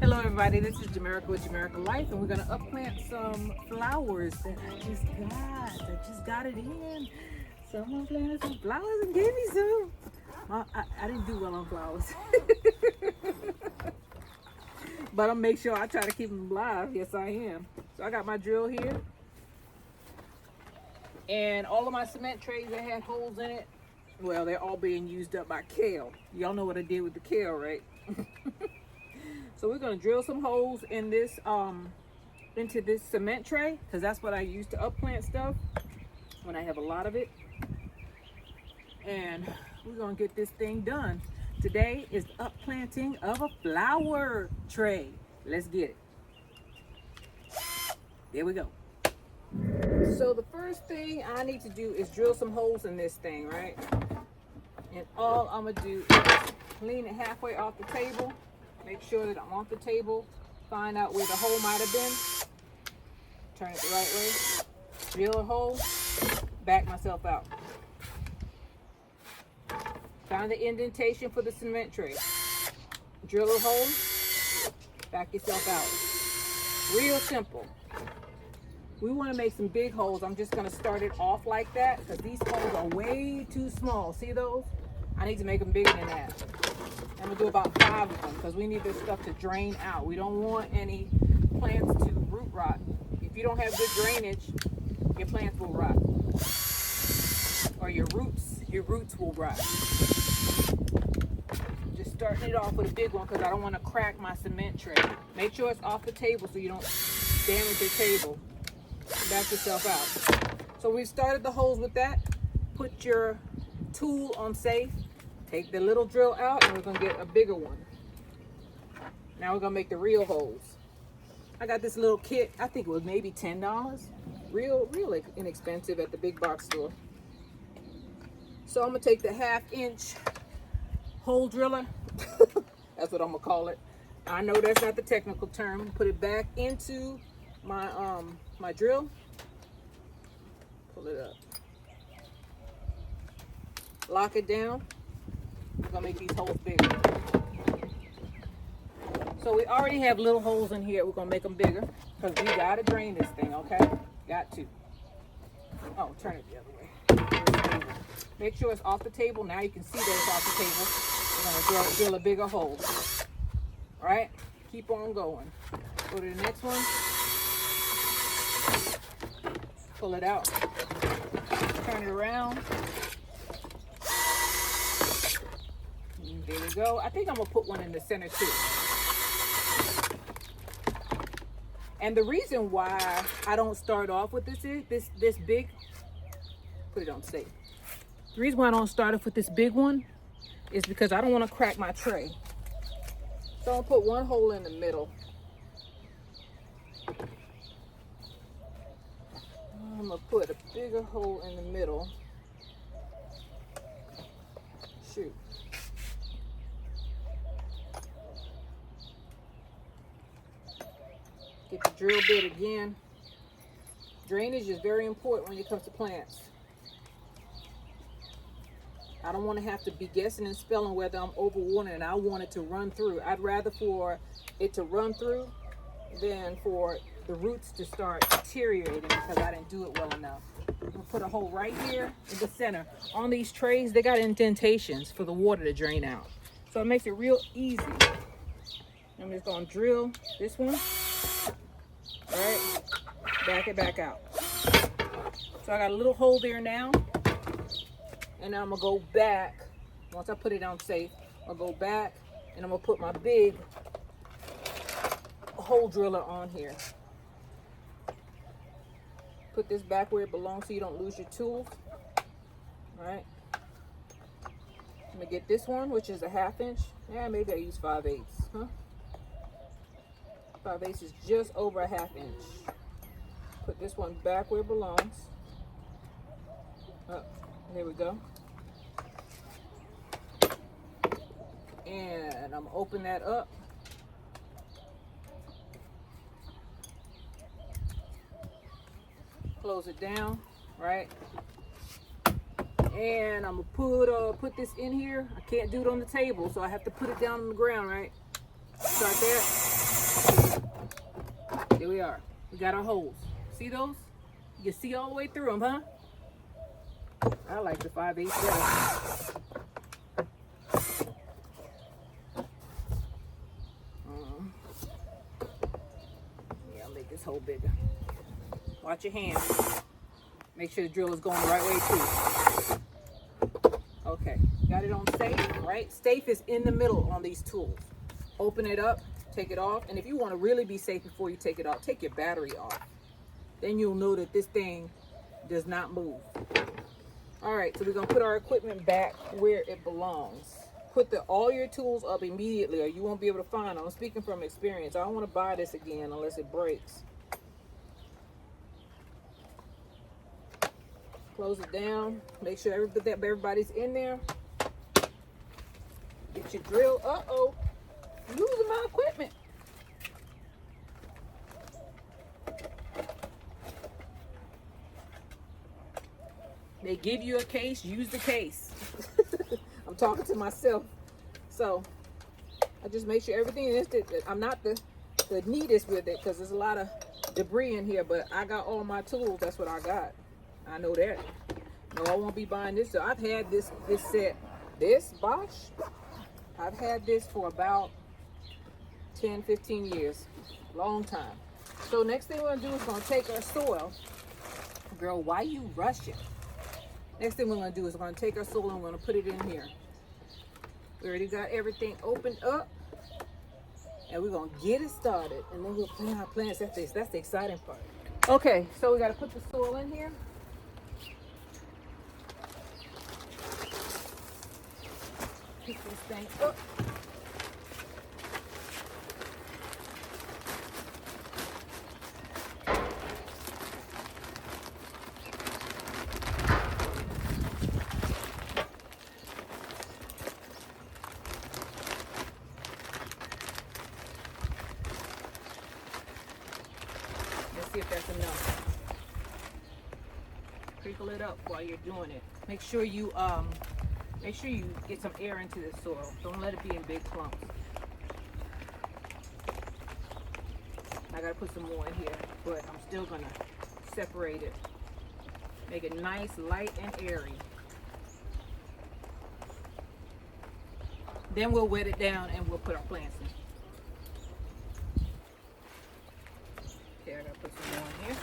Hello everybody, this is Jamerica with Jamerica Life, and we're gonna upplant some flowers that I just got. I just got it in. Someone planted some flowers and gave me some. I didn't do well on flowers. But I'll make sure I try to keep them alive. Yes, I am. So I got my drill here. And all of my cement trays that had holes in it, well, they're all being used up by kale. Y'all know what I did with the kale, right? So we're gonna drill some holes in this into this cement tray, because that's what I use to upplant stuff when I have a lot of it. And we're gonna get this thing done. Today is the upplanting of a flower tray. Let's get it. There we go. So the first thing I need to do is drill some holes in this thing, right? And all I'm gonna do is lean it halfway off the table, make sure that I'm off the table, find out where the hole might have been, turn it the right way, drill a hole, back myself out. Find the indentation for the cement tray, drill a hole, back yourself out. Real simple. We want to make some big holes. I'm just going to start it off like that because these holes are way too small. See those? I need to make them bigger than that. I'm going to do about 5 of them because we need this stuff to drain out. We don't want any plants to root rot. If you don't have good drainage, your plants will rot. Or your roots will rot. Just starting it off with a big one because I don't want to crack my cement tray. Make sure it's off the table so you don't damage your table. Back yourself out. So we started the holes with that. Put your tool on safe. Take the little drill out and we're going to get a bigger one. Now we're going to make the real holes. I got this little kit. I think it was maybe $10. Real inexpensive at the big box store. So I'm going to take the 1/2-inch hole driller. That's what I'm going to call it. I know that's not the technical term. Put it back into my my drill, pull it up, lock it down. We're gonna make these holes bigger. So we already have little holes in here. We're gonna make them bigger because we gotta drain this thing, okay? Got to. Oh, turn it the other way. Make sure it's off the table. Now you can see that it's off the table. We're gonna drill a bigger hole. All right, keep on going. Go to the next one. Pull it out, turn it around. And there we go. I think I'm gonna put one in the center too. And the reason why I don't start off with this big, put it on safe. The reason why I don't start off with this big one is because I don't want to crack my tray. So I'm gonna put one hole in the middle. I'm gonna put a bigger hole in the middle. Shoot. Get the drill bit again. Drainage is very important when it comes to plants. I don't want to have to be guessing and spelling whether I'm overwatering and I want it to run through. I'd rather for it to run through than for the roots to start deteriorating because I didn't do it well enough. I'm gonna put a hole right here in the center. On these trays, they got indentations for the water to drain out. So it makes it real easy. I'm just gonna drill this one. All right, back it back out. So I got a little hole there now. And now I'm gonna go back. Once I put it on safe, I'll go back and I'm gonna put my big hole driller on here. Put this back where it belongs so you don't lose your tools. All right. I'm gonna get this one, which is a 1/2 inch. Yeah, maybe I use 5/8, huh? 5/8 is just over a 1/2 inch. Put this one back where it belongs. Oh, there we go. And I'm gonna open that up. Close it down, right? And I'm gonna put this in here. I can't do it on the table, so I have to put it down on the ground, right? Start there. There we are. We got our holes. See those? You can see all the way through them, huh? I like the 5/8 better. Yeah, I'll make this hole bigger. Watch your hands. Make sure the drill is going the right way too. Okay, got it on safe, right? Safe is in the middle on these tools. Open it up, take it off, and if you want to really be safe before you take it off, take your battery off. Then you'll know that this thing does not move. All right, so we're gonna put our equipment back where it belongs. Put all your tools up immediately or you won't be able to find them. I'm speaking from experience. I don't want to buy this again unless it breaks. Close it down. Make sure everybody's in there. Get your drill. Uh-oh. Losing my equipment. They give you a case, use the case. I'm talking to myself. So I just make sure everything is, I'm not the neatest with it because there's a lot of debris in here, but I got all my tools. That's what I got. I know that. No, I won't be buying this. So I've had this set, this Bosch, I've had this for about 10, 15 years. Long time. So next thing we're gonna do is gonna take our soil. Girl, why you rushing? Next thing we're gonna do is we're gonna take our soil and we're gonna put it in here. We already got everything opened up. And we're gonna get it started. And then we'll plant our plants. That's the exciting part. Okay, so we gotta put the soil in here. Pick this thing up. Let's see if that's enough. Crinkle it up while you're doing it. Make sure you get some air into the soil. Don't let it be in big clumps. I gotta put some more in here, but I'm still gonna separate it. Make it nice, light, and airy. Then we'll wet it down and we'll put our plants in. Okay, I gotta put some more in here.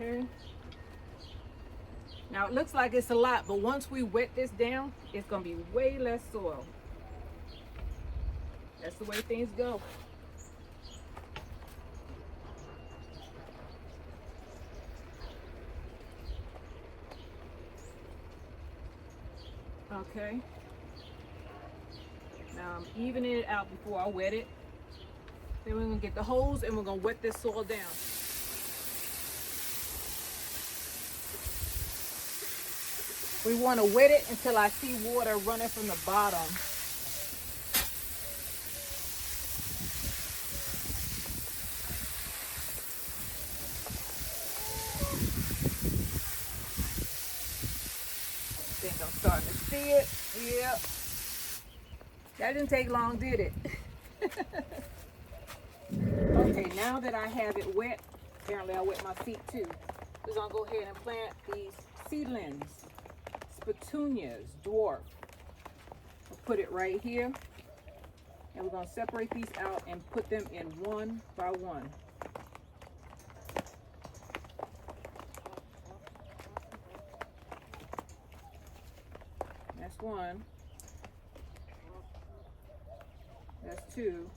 Okay. Now it looks like it's a lot, but once we wet this down, it's gonna be way less soil. That's the way things go. Okay. Now I'm evening it out before I wet it. Then we're gonna get the hose and we're gonna wet this soil down. We want to wet it until I see water running from the bottom. I think I'm starting to see it. Yep. That didn't take long, did it? Okay, now that I have it wet, apparently I wet my feet too. We're going to go ahead and plant these seedlings. Petunias, dwarf. We'll put it right here. And we're going to separate these out and put them in one by one. That's one. That's two.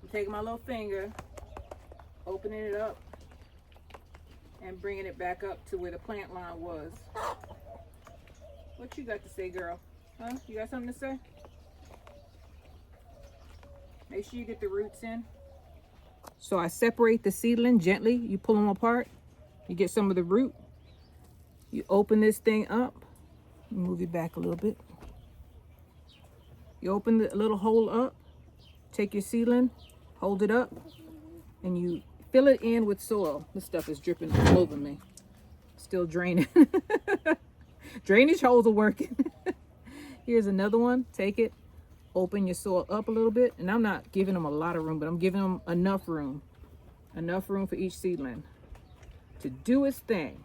I'm taking my little finger, opening it up, and bringing it back up to where the plant line was. What you got to say, girl? Huh? You got something to say? Make sure you get the roots in. So I separate the seedling gently. You pull them apart. You get some of the root. You open this thing up. Move it back a little bit. You open the little hole up. take your seedling, hold it up, and you fill it in with soil. This stuff is dripping all over me. Still draining. Drainage holes are working. Here's another one. Take it, open your soil up a little bit, and I'm not giving them a lot of room, but I'm giving them enough room for each seedling to do its thing.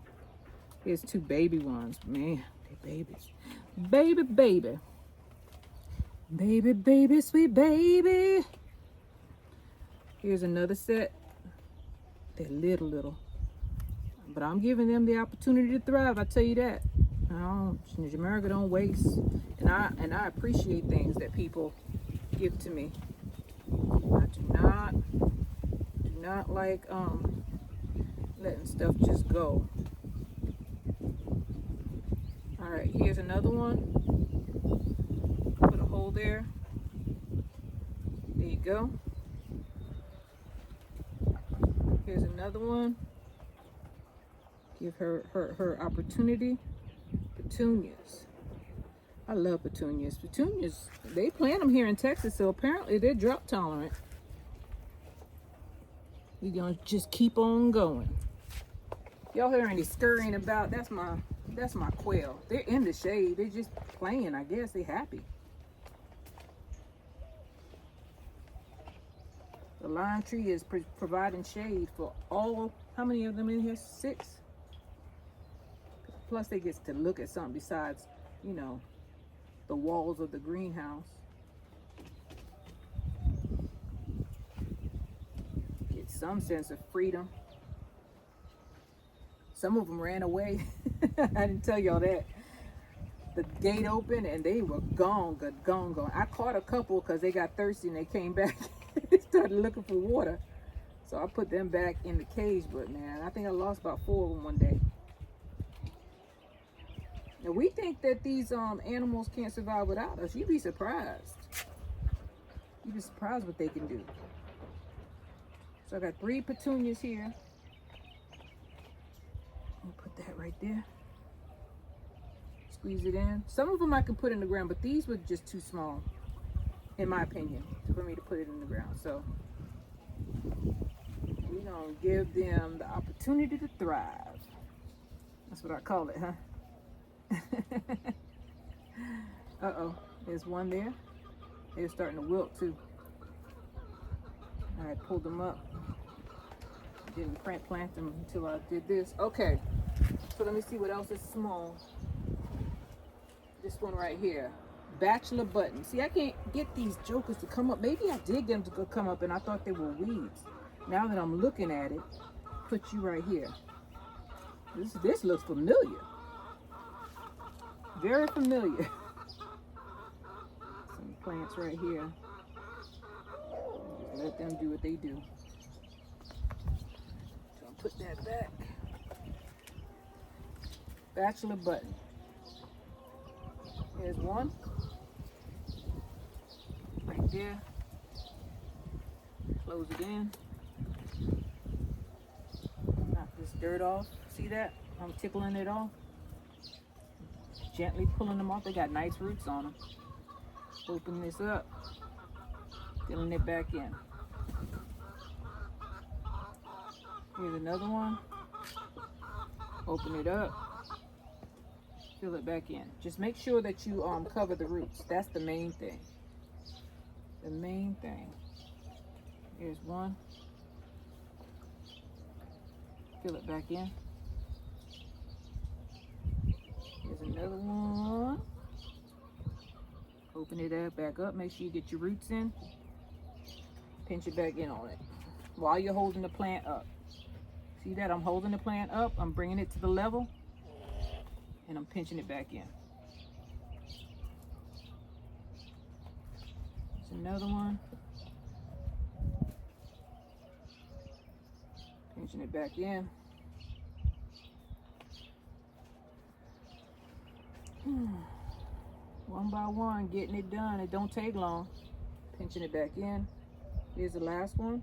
Here's 2 baby ones. Man, they're babies. Baby, baby. Baby, baby, sweet baby. Here's another set. They're little. But I'm giving them the opportunity to thrive, I tell you that. America don't waste. And I appreciate things that people give to me. I do not like letting stuff just go. All right, here's another one. Put a hole there. There you go. Here's another one. Give her opportunity. Petunias. I love petunias. Petunias, they plant them here in Texas, so apparently they're drought tolerant. We're gonna just keep on going. Y'all hear any scurrying about? That's my quail. They're in the shade. They're just playing, I guess. They're happy. The lime tree is providing shade for all, how many of them in here? 6? Plus they get to look at something besides, you know, the walls of the greenhouse. Get some sense of freedom. Some of them ran away. I didn't tell y'all that. The gate opened and they were gone. I caught a couple because they got thirsty and they came back. They started looking for water. So I put them back in the cage, but man, I think I lost about 4 of them one day. Now we think that these animals can't survive without us. You'd be surprised. You'd be surprised what they can do. So I got 3 petunias here. I'll put that right there. Squeeze it in. Some of them I can put in the ground, but these were just too small, in my opinion, for me to put it in the ground. So we're gonna give them the opportunity to thrive. That's what I call it, huh? Uh-oh, there's one there. They're starting to wilt too. I pulled them up. Didn't plant them until I did this. Okay, so let me see what else is small. This one right here, bachelor button. See, I can't get these jokers to come up. Maybe I did get them to come up and I thought they were weeds. Now that I'm looking at it, put you right here. This looks familiar. Very familiar. Some plants right here. Let them do what they do. So I'll put that back. Bachelor button. Here's one. Right there. Close it in. Knock this dirt off. See that? I'm tickling it off. Gently pulling them off. They got nice roots on them. Open this up. Filling it back in. Here's another one. Open it up. Fill it back in. Just make sure that you cover the roots. That's the main thing. The main thing. Here's one. Fill it back in. Here's another one. Open it up, back up. Make sure you get your roots in. Pinch it back in on it while you're holding the plant up. See that? I'm holding the plant up. I'm bringing it to the level. And I'm pinching it back in. There's another one. Pinching it back in. One by one, getting it done. It don't take long. Pinching it back in. Here's the last one.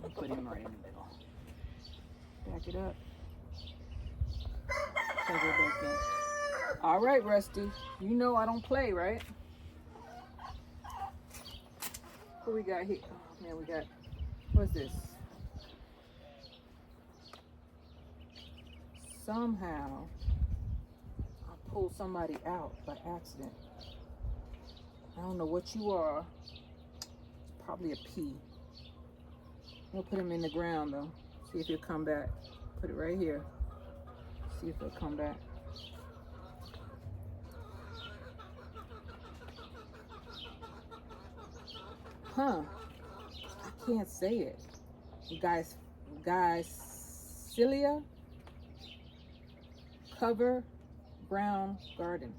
I'll put him right in the middle. Back it up. Plug it back in. All right, Rusty. You know I don't play, right? What we got here? Oh man, we got, what's this? Somehow I pulled somebody out by accident. I don't know what you are. It's probably a pea. We'll put him in the ground though. See if he'll come back. Put it right here. See if he'll come back. Huh. I can't say it. Guys, Cilia cover ground garden.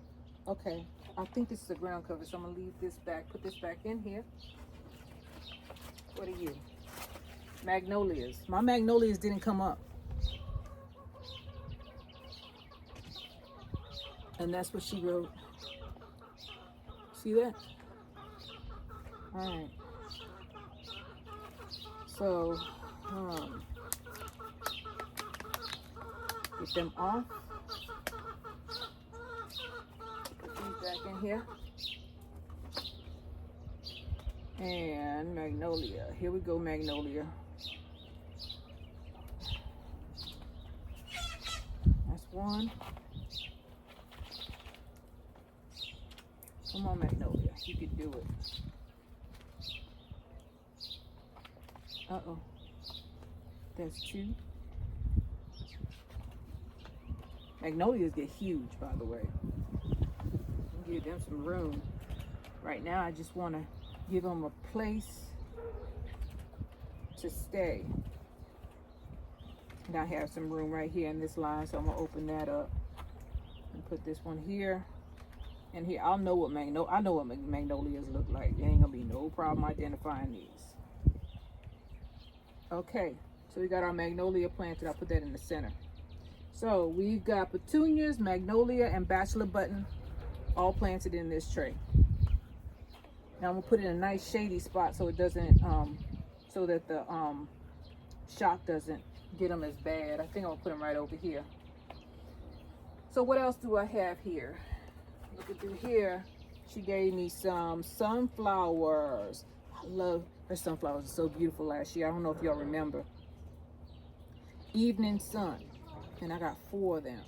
Okay. I think this is a ground cover, so I'm gonna leave this back. Put this back in here. What are you? Magnolias. My magnolias didn't come up. And that's what she wrote. See that? All right. So, get them off. Put these back in here. And magnolia. Here we go, magnolia. That's one. Come on, magnolia. You can do it. Uh-oh. That's two. Magnolias get huge, by the way. Give them some room. Right now, I just want to give them a place to stay. And I have some room right here in this line, so I'm going to open that up and put this one here. And here, I know what magnolias look like. There ain't going to be no problem identifying these. Okay, so we got our magnolia planted. I'll put that in the center. So we've got petunias, magnolia, and bachelor button all planted in this tray. Now I'm gonna put it in a nice shady spot so it doesn't, so that the shock doesn't get them as bad. I think I'm gonna put them right over here. So what else do I have here? Looking through here, she gave me some sunflowers. I love her sunflowers. Are so beautiful last year. I don't know if y'all remember. Evening sun. And I got 4 of them.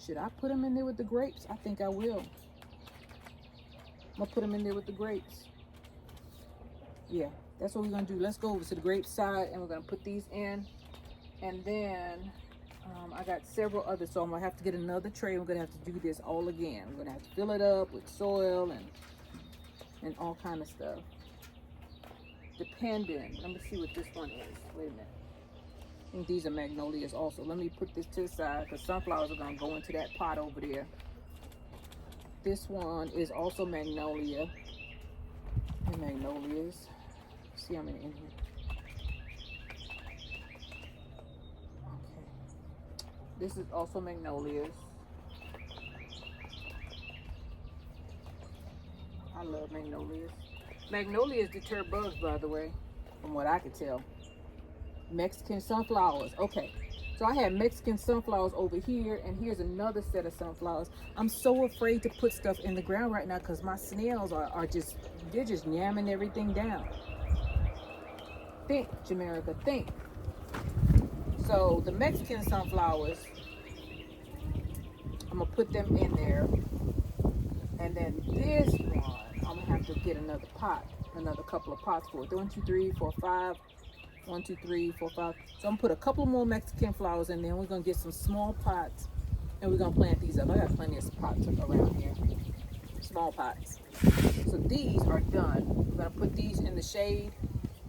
Should I put them in there with the grapes? I think I will. I'm gonna put them in there with the grapes. Yeah, that's what we're gonna do. Let's go over to the grape side and we're gonna put these in. And then I got several others, so I'm gonna have to get another tray. We're gonna have to do this all again. We're gonna have to fill it up with soil and all kind of stuff. Depending. Let me see what this one is. Wait a minute. I think these are magnolias also. Let me put this to the side because sunflowers are gonna go into that pot over there. This one is also magnolia. And magnolias. Let's see how many in here. Okay. This is also magnolias. I love magnolias. Magnolias deter bugs, by the way, from what I could tell. Mexican sunflowers. Okay, so I have Mexican sunflowers over here, and here's another set of sunflowers. I'm so afraid to put stuff in the ground right now because my snails are just, they're just yamming everything down. Think, Jamaica, think. So the Mexican sunflowers, I'm gonna put them in there, and then this one, I'm gonna have to get another pot, another couple of pots for it. 1, 2, 3, 4, 5. 1, 2, 3, 4, 5. So I'm gonna put a couple more Mexican flowers in there. We're gonna get some small pots and we're gonna plant these up. I got plenty of pots around here. Small pots. So these are done. We're gonna put these in the shade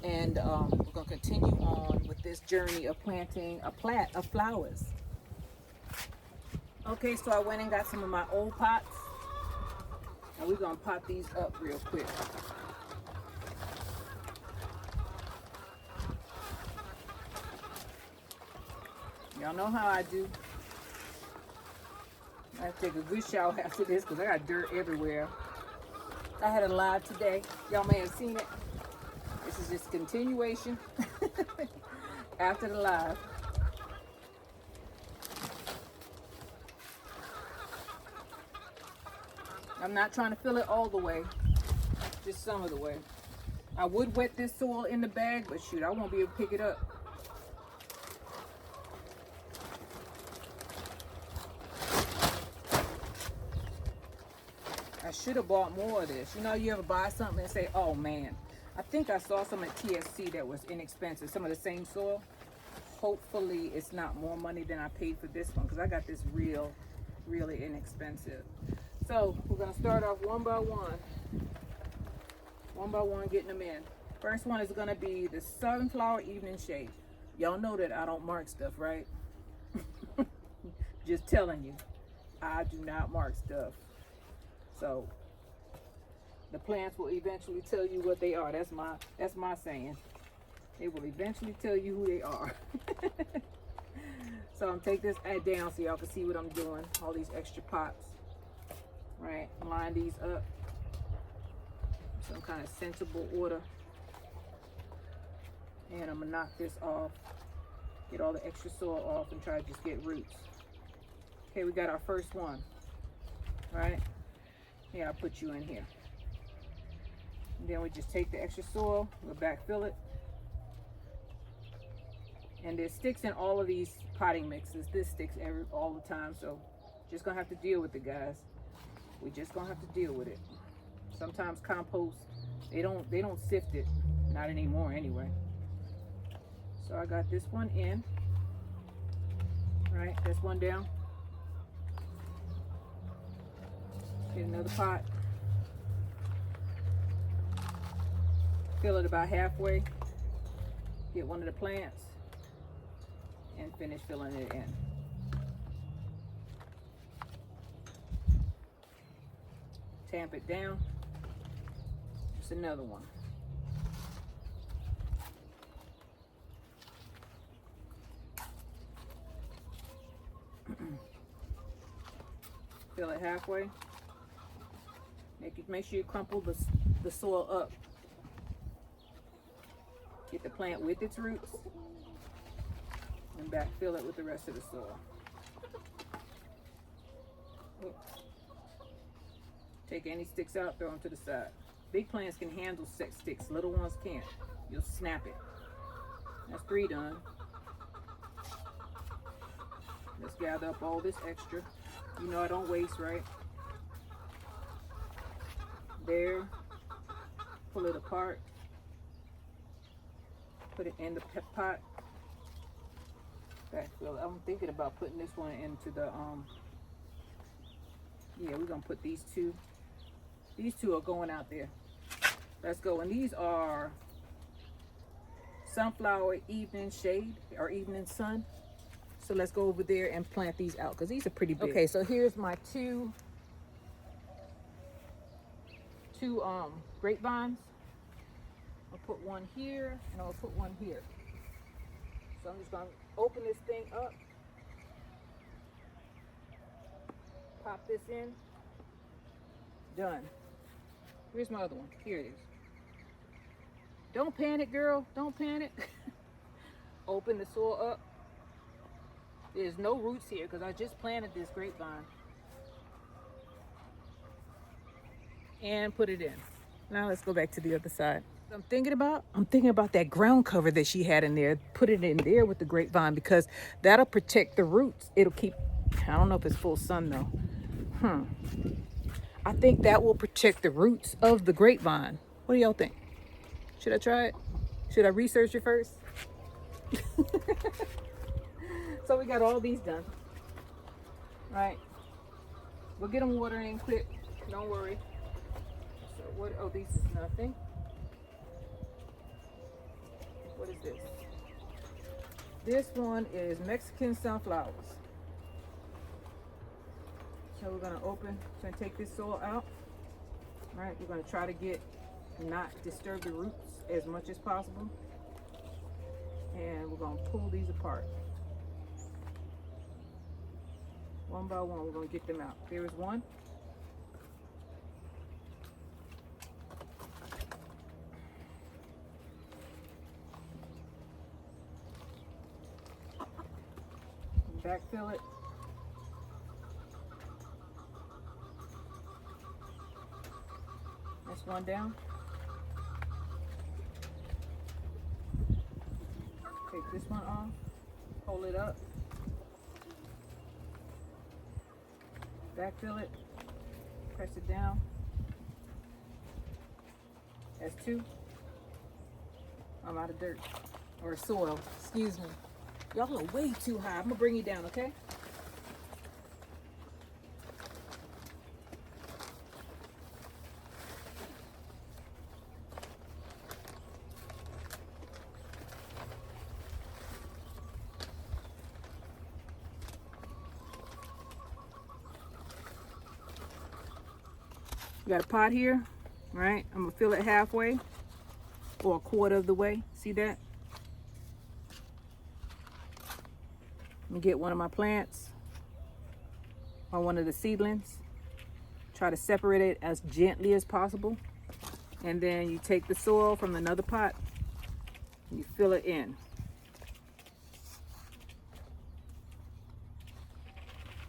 and we're gonna continue on with this journey of planting a plat of flowers. Okay, so I went and got some of my old pots and we're gonna pot these up real quick. Y'all know how I do. I have to take a good shower after this because I got dirt everywhere. I had a live today. Y'all may have seen it. This is just continuation after the live. I'm not trying to fill it all the way, just some of the way. I would wet this soil in the bag, but shoot, I won't be able to pick it up. I should have bought more of this. You know, you ever buy something and say, oh man, I think I saw some at TSC that was inexpensive, some of the same soil. Hopefully it's not more money than I paid for this one, because I got this really inexpensive. So we're gonna start off one by one, getting them in. First one is gonna be the Sunflower Evening Shade. Y'all know that I don't mark stuff, right? Just telling you, I do not mark stuff. So the plants will eventually tell you what they are. That's my saying. They will eventually tell you who they are. So I'm take this down so y'all can see what I'm doing. All these extra pots. Right, line these up. Some kind of sensible order. And I'm gonna knock this off. Get all the extra soil off and try to just get roots. Okay, we got our first one. Right? Yeah, I'll put you in here. And then we just take the extra soil, we'll backfill it. And there's sticks in all of these potting mixes. This sticks all the time, so just gonna have to deal with it, guys. We just gonna have to deal with it. Sometimes compost, they don't sift it, not anymore anyway. So I got this one in. Right, that's one down. Get another pot. Fill it about halfway. Get one of the plants and finish filling it in. Tamp it down. Just another one. Fill it halfway. Make sure you crumple the soil up. Get the plant with its roots and backfill it with the rest of the soil. Take any sticks out, throw them to the side. Big plants can handle sticks, little ones can't. You'll snap it. That's 3 done. Let's gather up all this extra. You know I don't waste, right? There. Pull it apart. Put it in the pot. Backfill. I'm thinking about putting this one into the yeah, we're gonna put these two. These two are going out there. Let's go. And these are Sunflower Evening Shade or Evening Sun. So let's go over there and plant these out because these are pretty big. Okay, so here's my two grapevines. I'll put one here and I'll put one here. So I'm just gonna open this thing up. Pop this in. Done. Where's my other one? Here it is. Don't panic, girl. Don't panic. Open the soil up. There's no roots here because I just planted this grapevine. And put it in. Now let's go back to the other side. I'm thinking about that ground cover that she had in there. Put it in there with the grapevine because that'll protect the roots. It'll keep, I don't know if it's full sun though. I think that will protect the roots of the grapevine. What do y'all think? Should I try it? Should I research it first? So we got all these done. Right. We'll get them watering in quick. Don't worry. So what, oh, these is nothing. What is this? This one is Mexican sunflowers. So we're gonna take this soil out. All right, we're gonna try to not disturb the roots as much as possible. And we're gonna pull these apart. One by one, we're gonna get them out. There is one. Backfill it. That's one down. this one off, hold it up, backfill it, press it down. That's 2. I'm out of dirt or soil, excuse me. Y'all are way too high. I'm gonna bring you down, okay? You got a pot here, right? I'm gonna fill it halfway or a quarter of the way. See that? Let me get one of my plants or one of the seedlings. Try to separate it as gently as possible. And then you take the soil from another pot and you fill it in.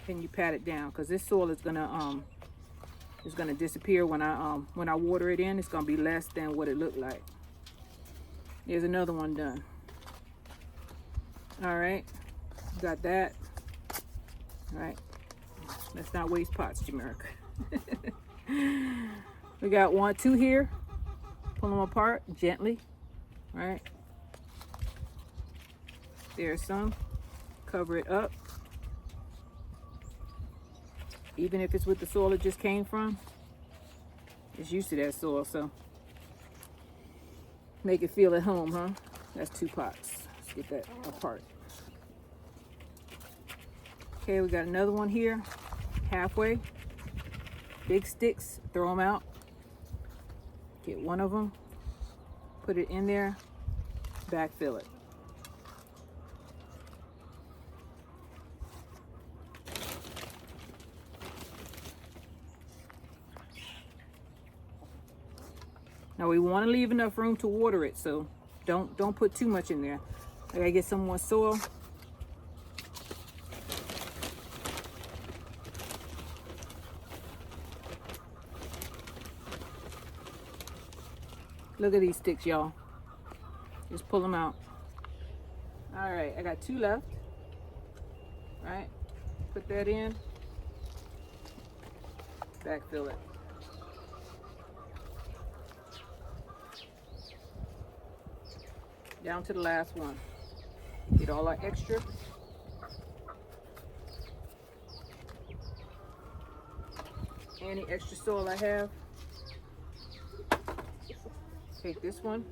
And you pat it down because this soil is gonna disappear when I water it in. It's gonna be less than what it looked like. There's another one done. All right, got that. All right, let's not waste pots, Jamaica. We got 1, 2 here. Pull them apart gently. All right, there's some. Cover it up. Even if it's with the soil it just came from, it's used to that soil, so make it feel at home, huh? That's 2 pots. Let's get that apart. Okay, we got another one here, halfway. Big sticks, throw them out. Get one of them, put it in there, backfill it. Now we want to leave enough room to water it, so don't put too much in there. I gotta get some more soil. Look at these sticks, y'all. Just pull them out. All right, I got 2 left. All right, put that in. Backfill it. Down to the last one. Get all our extra. Any extra soil I have. Take this one.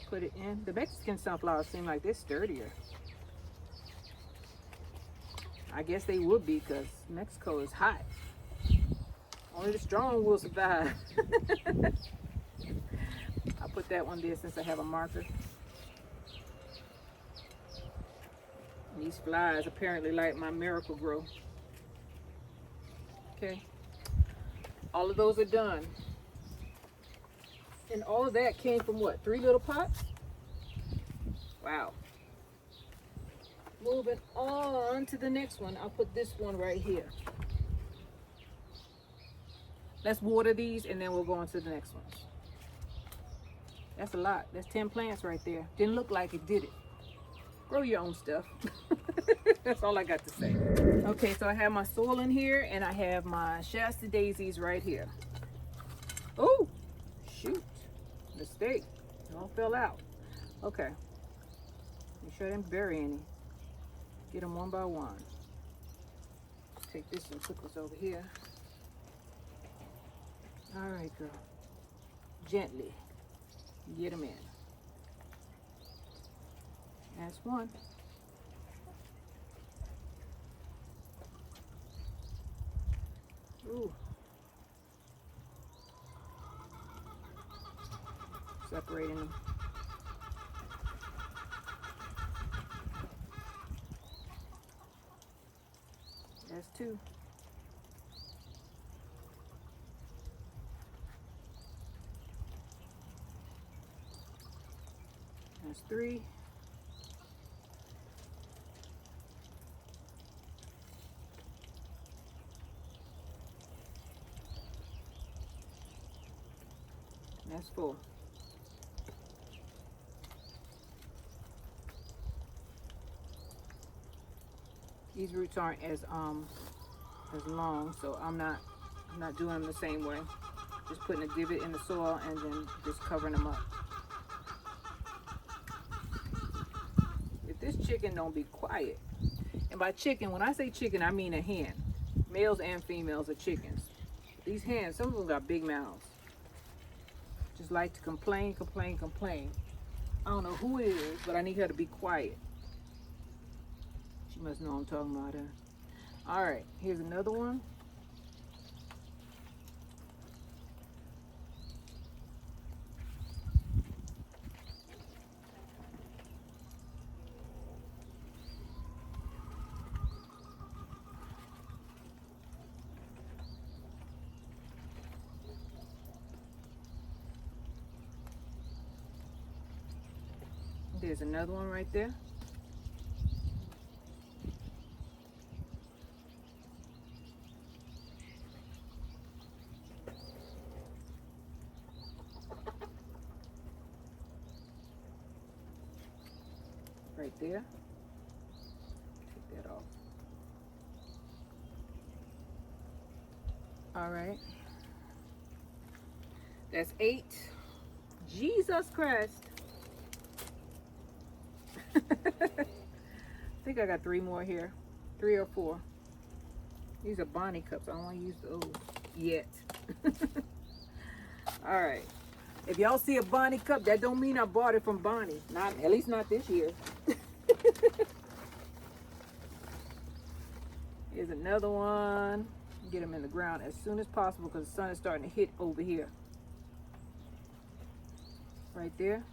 Put it in. The Mexican sunflowers seem like they're sturdier. I guess they would be because Mexico is hot. Only the strong will survive. I'll put that one there since I have a marker. And these flies apparently like my miracle grow. Okay. All of those are done. And all of that came from what? 3 little pots? Wow. Moving on to the next one. I'll put this one right here. Let's water these and then we'll go on to the next ones. That's a lot. That's 10 plants right there. Didn't look like it, did it? Grow your own stuff. That's all I got to say. Okay, so I have my soil in here and I have my Shasta daisies right here. Oh, shoot. Mistake. It all fell out. Okay. Make sure I didn't bury any. Get them one by one. Take this and put this over here. All right, girl. Gently. Get them in. That's one. Ooh. Separating them. That's 2. That's 3. That's 4. These roots aren't as long, so I'm not doing them the same way. Just putting a divot in the soil and then just covering them up. If this chicken don't be quiet, and by chicken, when I say chicken, I mean a hen. Males and females are chickens. These hens, some of them got big mouths. Just like to complain, complain, complain. I don't know who it is, but I need her to be quiet. She must know I'm talking about her. All right, here's another one. There's another one right there. Right there. Take that off. All right. That's 8. Jesus Christ. I think I got 3 more here. 3 or 4. These are Bonnie cups. I don't want to use those yet. All right. If y'all see a Bonnie cup, that don't mean I bought it from Bonnie. Not, at least not this year. Here's another one. Get them in the ground as soon as possible because the sun is starting to hit over here. Right there.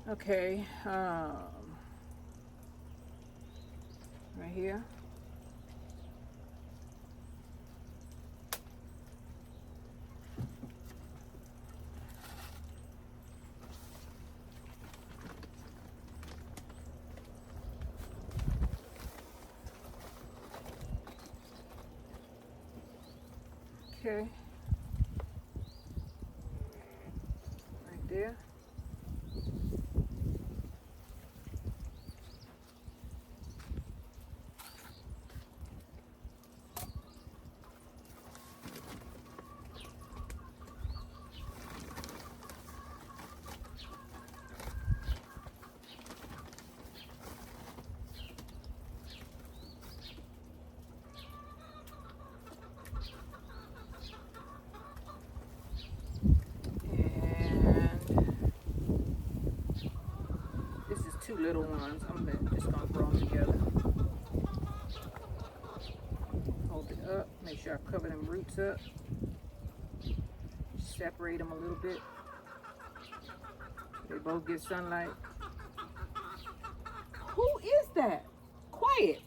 Okay, right here. Okay. Right there. Two little ones. I'm just gonna throw them together. Hold it up. Make sure I cover them roots up. Separate them a little bit. They both get sunlight. Who is that? Quiet.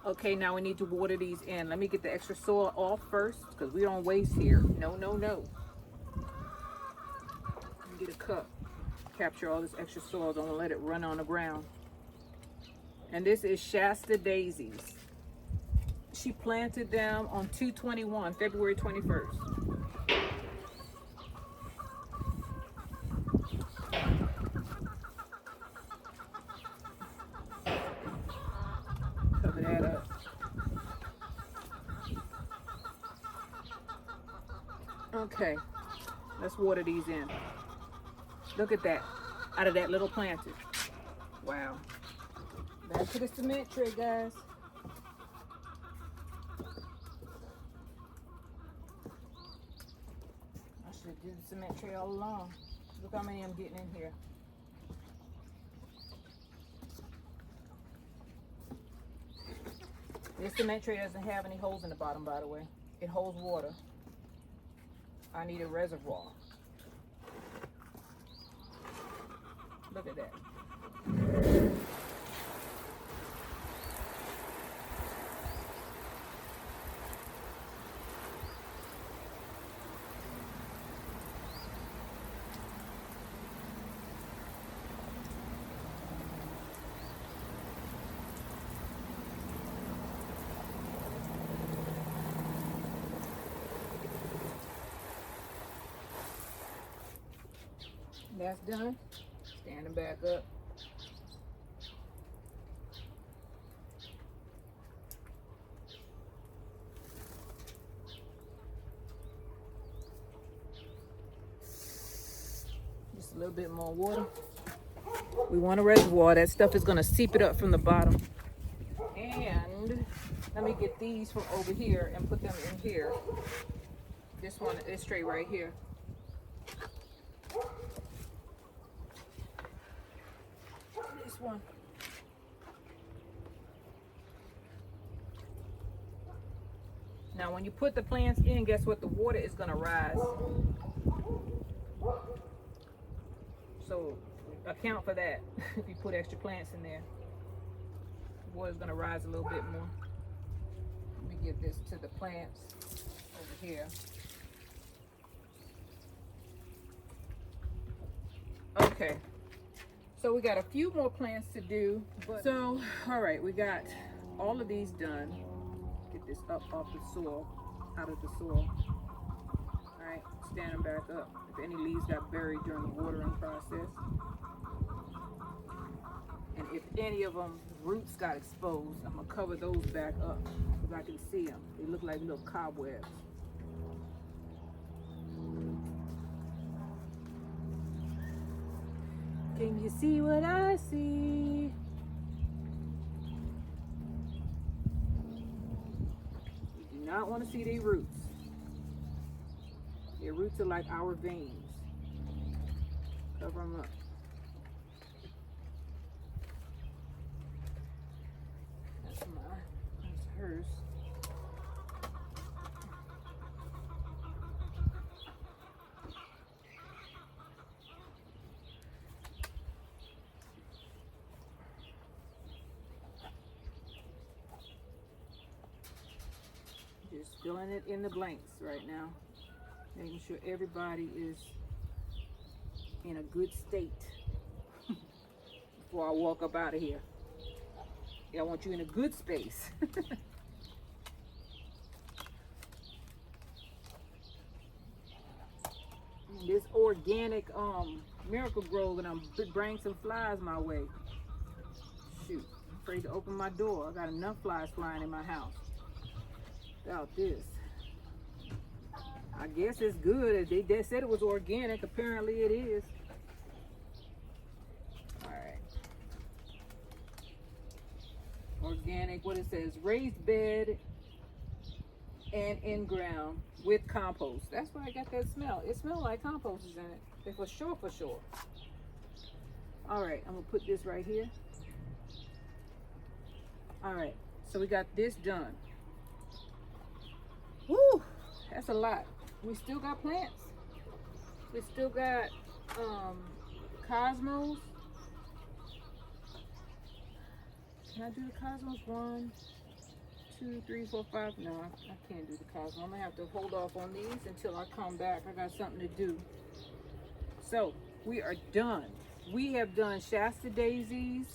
Okay, now we need to water these in. Let me get the extra soil off first because we don't waste here. No, no, no. Let me get a cup. Capture all this extra soil. Don't let it run on the ground. And this is Shasta daisies. She planted them on 2/21, February 21st. Cover that up. Okay, let's water these in. Look at that, out of that little planted. Wow. Back to the cement tray, guys. I should do the cement tray all along. Look how many I'm getting in here. This cement tray doesn't have any holes in the bottom, by the way. It holds water. I need a reservoir. Look at that. That's done. Standing back up. Just a little bit more water. We want a reservoir. That stuff is going to seep it up from the bottom. And let me get these from over here and put them in here. This one is straight right here. This one. Now when you put the plants in, guess what? The water is going to rise. So account for that. If you put extra plants in there, the water's going to rise a little bit more. Let me give this to the plants over here. Okay, so we got a few more plants to do. So, all right, we got all of these done. Get this up off the soil, out of the soil. All right, stand them back up. If any leaves got buried during the watering process. And if any of them roots got exposed, I'm gonna cover those back up because I can see them. They look like little cobwebs. Can you see what I see? You do not want to see their roots. Their roots are like our veins. Cover them up. That's hers. Just filling it in the blanks right now. Making sure everybody is in a good state before I walk up out of here. Yeah, I want you in a good space. This organic Miracle Grow, and I'm bringing some flies my way. Shoot, I'm afraid to open my door. I got enough flies flying in my house. Without this, I guess it's good. They said it was organic. Apparently it is. All right. Organic, what it says, raised bed and in ground with compost. That's why I got that smell. It smells like compost is in it. It's for sure, for sure. All right, I'm gonna put this right here. All right, so we got this done. Woo, that's a lot. We still got plants. We still got cosmos. Can I do the cosmos? 1, 2, 3, 4, 5. No, I can't do the cosmos. I'm gonna have to hold off on these until I come back. I got something to do. So we are done. We have done Shasta daisies,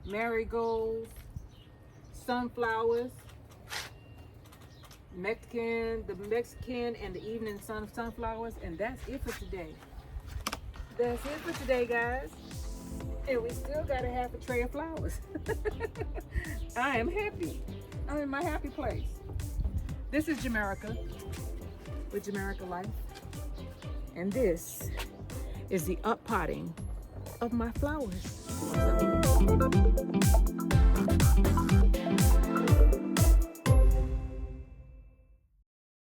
marigolds, sunflowers, the Mexican and the evening sunflowers, and that's it for today. That's it for today, guys. And we still got a half a tray of flowers. I am happy. I'm in my happy place. This is Jamerica with Jamerica Life, and this is the uppotting of my flowers.